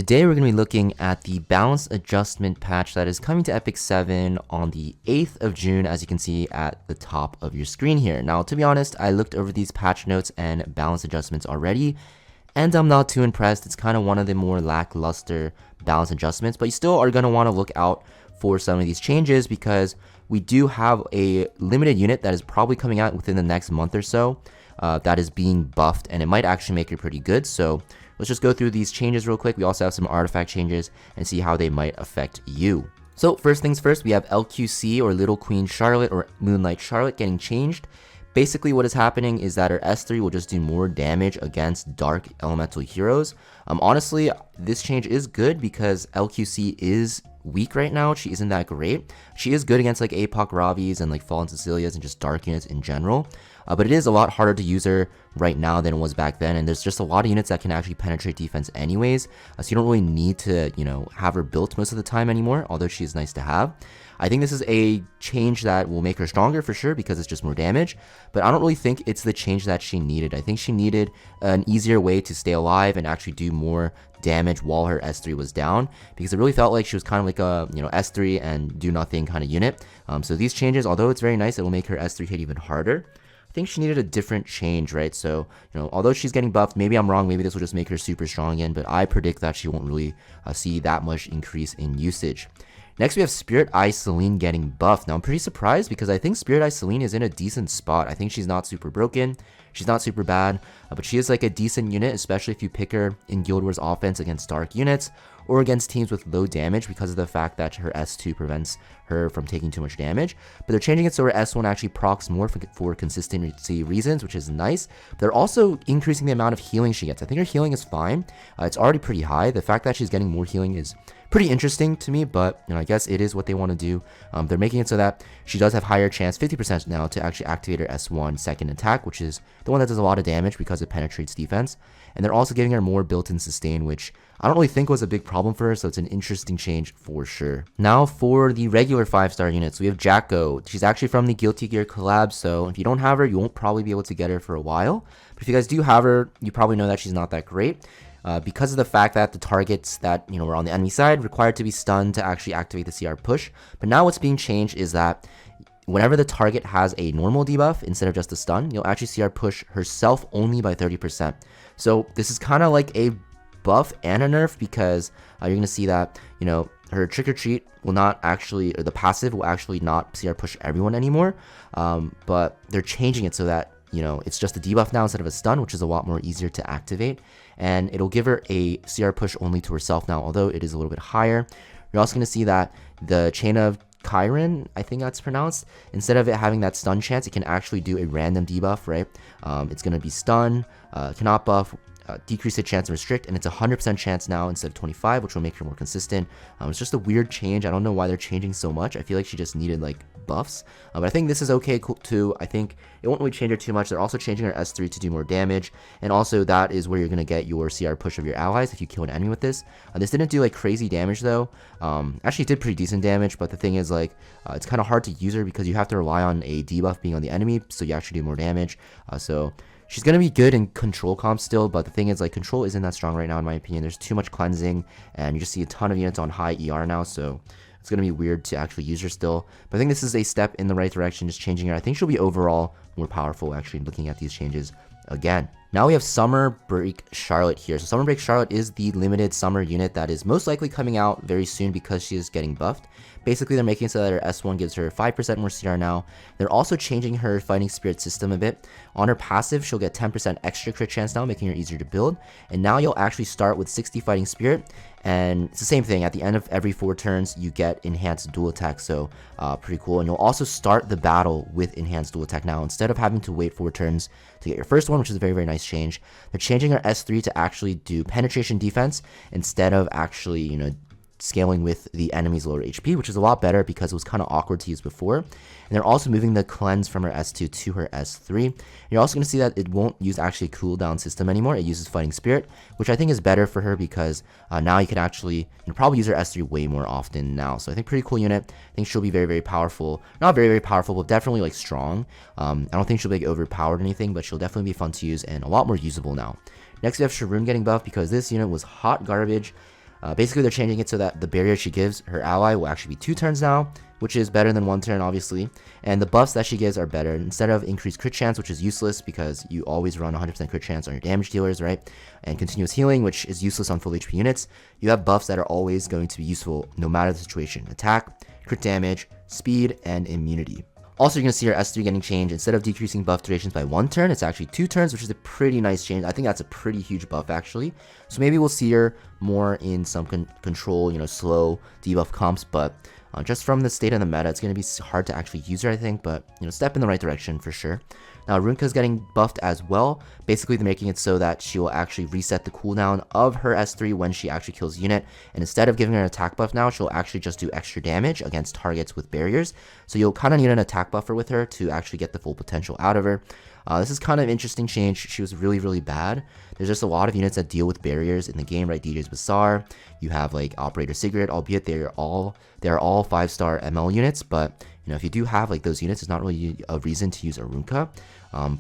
Today we're going to be looking at the balance adjustment patch that is coming to Epic 7 on the 8th of June, as you can see at the top of your screen here. Now, to be honest, I looked over these patch notes and balance adjustments already, and I'm not too impressed. It's kind of one of the more lackluster balance adjustments, but you still are going to want to look out for some of these changes because we do have a limited unit that is probably coming out within the next month or so that is being buffed, and it might actually make it pretty good. So let's just go through these changes real quick. We also have some artifact changes and see how they might affect you. So first things first, we have LQC or Little Queen Charlotte or Moonlight Charlotte getting changed. Basically what is happening is that her S3 will just do more damage against dark elemental heroes. Honestly, this change is good because LQC is weak right now. She isn't that great. She is good against like APOC Ravis and like Fallen Cecilias and just dark units in general. But it is a lot harder to use her right now than it was back then, and there's just a lot of units that can actually penetrate defense anyways, so you don't really need to, have her built most of the time anymore, although she is nice to have. I think this is a change that will make her stronger for sure because it's just more damage, but I don't really think it's the change that she needed. I think she needed an easier way to stay alive and actually do more damage while her S3 was down, because it really felt like she was kind of like a S3 and do nothing kind of unit. So these changes, although it's very nice, it will make her S3 hit even harder. I think she needed a different change, right? So, although she's getting buffed, maybe I'm wrong, maybe this will just make her super strong again, but I predict that she won't really see that much increase in usage. Next, we have Spirit Eye Celine getting buffed. Now, I'm pretty surprised because I think Spirit Eye Celine is in a decent spot. I think she's not super broken. She's not super bad, but she is like a decent unit, especially if you pick her in Guild Wars offense against dark units or against teams with low damage because of the fact that her S2 prevents her from taking too much damage. But they're changing it so her S1 actually procs more for consistency reasons, which is nice. They're also increasing the amount of healing she gets. I think her healing is fine. It's already pretty high. The fact that she's getting more healing is pretty interesting to me, but I guess it is what they want to do. They're making it so that she does have higher chance, 50% now, to actually activate her S1 second attack, which is the one that does a lot of damage because it penetrates defense. And they're also giving her more built-in sustain, which I don't really think was a big problem for her, so it's an interesting change for sure. Now for the regular 5-star units, we have Jacko. She's actually from the Guilty Gear collab, so if you don't have her, you won't probably be able to get her for a while. But if you guys do have her, you probably know that she's not that great. Because of the fact that the targets that were on the enemy side required to be stunned to actually activate the CR push. But now what's being changed is that whenever the target has a normal debuff instead of just a stun, you'll actually CR push herself only by 30%. So this is kind of like a buff and a nerf because you're gonna see that her trick or treat will not actually, or the passive will actually not CR push everyone anymore. But they're changing it so that it's just a debuff now instead of a stun, which is a lot more easier to activate. And it'll give her a CR push only to herself now, although it is a little bit higher. You're also going to see that the Chain of Chiron, I think that's pronounced, instead of it having that stun chance, it can actually do a random debuff, right? It's going to be stun, cannot buff, decrease the chance and restrict, and it's 100% chance now instead of 25, which will make her more consistent. It's just a weird change. I don't know why they're changing so much. I feel like she just needed like buffs, but I think this is okay too. I think it won't really change her too much. They're also changing her S3 to do more damage, and also that is where you're going to get your CR push of your allies if you kill an enemy with this. This didn't do like crazy damage though. Actually it did pretty decent damage, but the thing is like it's kind of hard to use her because you have to rely on a debuff being on the enemy, so you actually do more damage. So she's going to be good in control comp still, but the thing is like control isn't that strong right now in my opinion. There's too much cleansing, and you just see a ton of units on high ER now, so it's going to be weird to actually use her still. But I think this is a step in the right direction, just changing her. I think she'll be overall more powerful actually looking at these changes again. Now we have Summer Break Charlotte here. So Summer Break Charlotte is the limited summer unit that is most likely coming out very soon because she is getting buffed. Basically, they're making it so that her S1 gives her 5% more CR now. They're also changing her Fighting Spirit system a bit. On her passive, she'll get 10% extra crit chance now, making her easier to build. And now you'll actually start with 60 Fighting Spirit. And it's the same thing. At the end of every 4 turns, you get Enhanced Dual Attack. So pretty cool. And you'll also start the battle with Enhanced Dual Attack now, instead of having to wait 4 turns to get your first one, which is a very, very nice change. They're changing her S3 to actually do penetration defense instead of actually, scaling with the enemy's lower HP, which is a lot better because it was kind of awkward to use before. And they're also moving the cleanse from her S2 to her S3. And you're also going to see that it won't use actually a cooldown system anymore. It uses Fighting Spirit, which I think is better for her because now you can actually probably use her S3 way more often now. So I think pretty cool unit. I think she'll be very, very powerful. Not very, very powerful, but definitely like strong. I don't think she'll be like overpowered or anything, but she'll definitely be fun to use and a lot more usable now. Next we have Sharoon getting buffed because this unit was hot garbage. Basically, they're changing it so that the barrier she gives her ally will actually be 2 turns now, which is better than 1 turn, obviously. And the buffs that she gives are better. Instead of increased crit chance, which is useless because you always run 100% crit chance on your damage dealers, right? And continuous healing, which is useless on full HP units, you have buffs that are always going to be useful no matter the situation. Attack, crit damage, speed, and immunity. Also, you're going to see her S3 getting changed. Instead of decreasing buff durations by 1 turn, it's actually 2 turns, which is a pretty nice change. I think that's a pretty huge buff, actually. So maybe we'll see her more in some control, slow debuff comps, but just from the state of the meta, it's going to be hard to actually use her, I think, but, step in the right direction for sure. Now, Runka's getting buffed as well. Basically, they're making it so that she will actually reset the cooldown of her S3 when she actually kills a unit. And instead of giving her an attack buff now, she'll actually just do extra damage against targets with barriers. So you'll kind of need an attack buffer with her to actually get the full potential out of her. This is kind of an interesting change. She was really, really bad. There's just a lot of units that deal with barriers in the game, right? DJ's Bazaar, you have like Operator Sigrid, albeit they're all 5-star ML units, but if you do have like those units, it's not really a reason to use Arunka.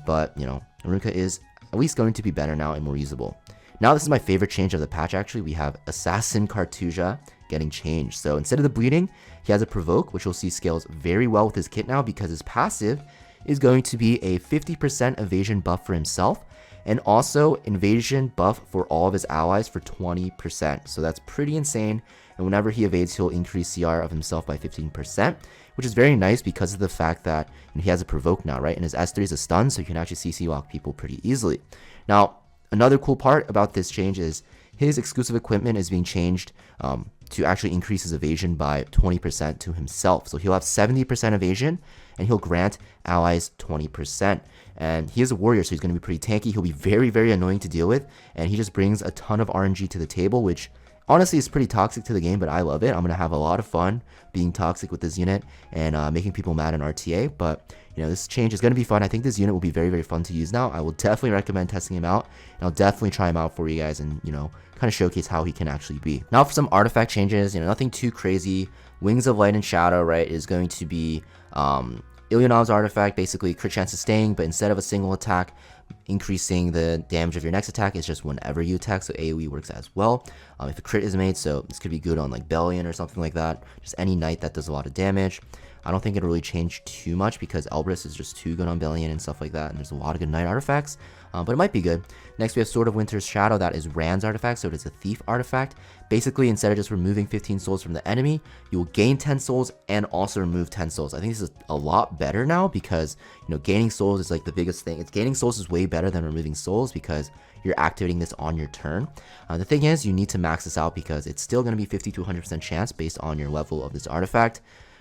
But Arunka is at least going to be better now and more usable. Now this is my favorite change of the patch actually. We have Assassin Cartuja getting changed. So instead of the bleeding, he has a provoke, which you'll see scales very well with his kit now because his passive is going to be a 50% evasion buff for himself and also invasion buff for all of his allies for 20%. So that's pretty insane. And whenever he evades, he'll increase CR of himself by 15%, which is very nice because of the fact that he has a provoke now, right? And his S3 is a stun, so you can actually CC lock people pretty easily. Now, another cool part about this change is his exclusive equipment is being changed to actually increase his evasion by 20% to himself. So he'll have 70% evasion and he'll grant allies 20%. And he is a warrior, so he's going to be pretty tanky. He'll be very, very annoying to deal with. And he just brings a ton of RNG to the table, which honestly is pretty toxic to the game, but I love it. I'm going to have a lot of fun being toxic with this unit and making people mad in RTA. But this change is going to be fun. I think this unit will be very, very fun to use now. I will definitely recommend testing him out. And I'll definitely try him out for you guys and, kind of showcase how he can actually be. Now for some artifact changes, nothing too crazy. Wings of Light and Shadow, right, is going to be Ilyanov's artifact, basically crit chance is staying, but instead of a single attack, increasing the damage of your next attack is just whenever you attack, so AoE works as well. If a crit is made, so this could be good on like Bellion or something like that, just any knight that does a lot of damage. I don't think it'll really change too much because Elbrus is just too good on Bellion and stuff like that, and there's a lot of good knight artifacts, but it might be good. Next we have Sword of Winter's Shadow, that is Rand's artifact, so it is a thief artifact. Basically, instead of just removing 15 souls from the enemy, you will gain 10 souls and also remove 10 souls. I think this is a lot better now because, gaining souls is like the biggest thing. Gaining souls is way better than removing souls because you're activating this on your turn. The thing is, you need to max this out because it's still going to be 50 to 100% chance based on your level of this artifact,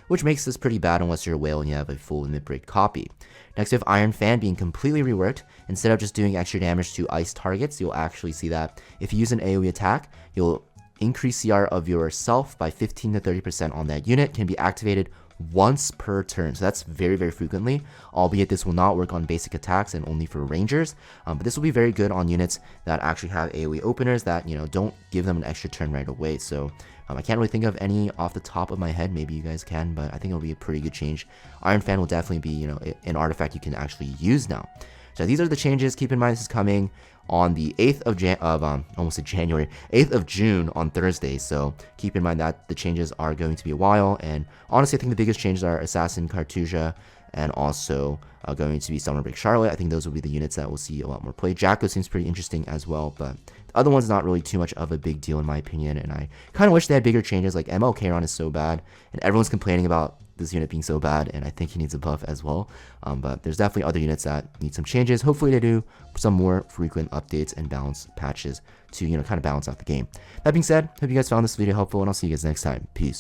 which makes this pretty bad unless you're a whale and you have a full mid-break copy. Next we have Iron Fan being completely reworked. Instead of just doing extra damage to ice targets, you'll actually see that if you use an AoE attack, you'll increase CR of yourself by 15 to 30% on that unit, can be activated once per turn. So that's very, very frequently, albeit this will not work on basic attacks and only for rangers. But this will be very good on units that actually have AoE openers that, don't give them an extra turn right away. So I can't really think of any off the top of my head. Maybe you guys can, but I think it'll be a pretty good change. Iron Fan will definitely be, an artifact you can actually use now. So these are the changes. Keep in mind this is coming on the 8th of January, 8th of June on Thursday. So keep in mind that the changes are going to be a while. And honestly, I think the biggest changes are Assassin Cartuja and also going to be Summer Break Charlotte. I think those will be the units that we'll see a lot more play. Jacko seems pretty interesting as well, but the other one's not really too much of a big deal in my opinion. And I kind of wish they had bigger changes. Like ML Kayron is so bad, and everyone's complaining about this unit being so bad, and I think he needs a buff as well. But there's definitely other units that need some changes. Hopefully they do some more frequent updates and balance patches to kind of balance out the game. That being said, hope you guys found this video helpful, and I'll see you guys next time. Peace.